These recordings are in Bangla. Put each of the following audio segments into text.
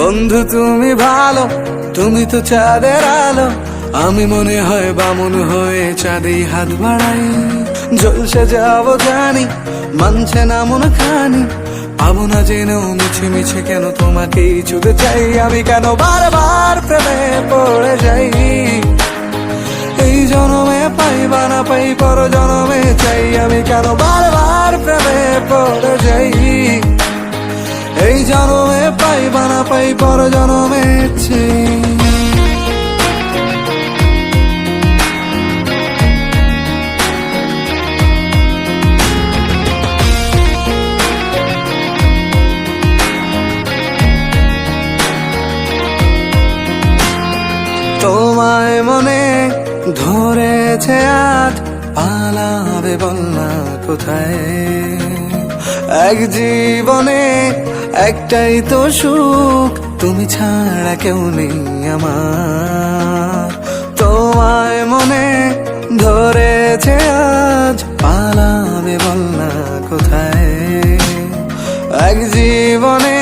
বন্ধু তুমি ভালো, তুমি তো চাঁদের আলো। আমি মনে হয় বামুন হয়ে চাঁদেই হাত বাড়াই। জলসে যাবো জানি, মানছে না মন খানি। পাবো না জেনেও মিছে মিছে কেন তোমাকেই ছুঁতে চাই। আমি কেন বারবার প্রেমে পড়ে যাই। এই জনমে পাই বা না পাই, পর জনমে চাই। আমি কেন বারবার প্রেমে পড়ে যাই। এই জনমে পাই বা না পাই, পর জনমে চাই। তোমায় মনে ধরেছে আজ, পালাবে বল না কোথায়। এক জীবনে একটাই তো সুখ, তুমি ছাড়া কেউ নেই আমার। তোমায় মনে ধরেছে আজ, পালাবে বল না কোথায়। এক জীবনে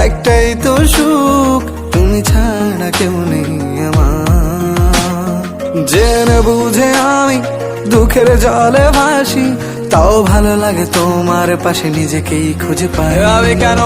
একটাই তো সুখ, তুমি ছাড়া কেউ নেই আমার। জেনে বুঝে আমি দুঃখের জলে ভাসি, তাও ভালো লাগে তোমার পাশে নিজেকেই খুঁজে পাই। আমি কেন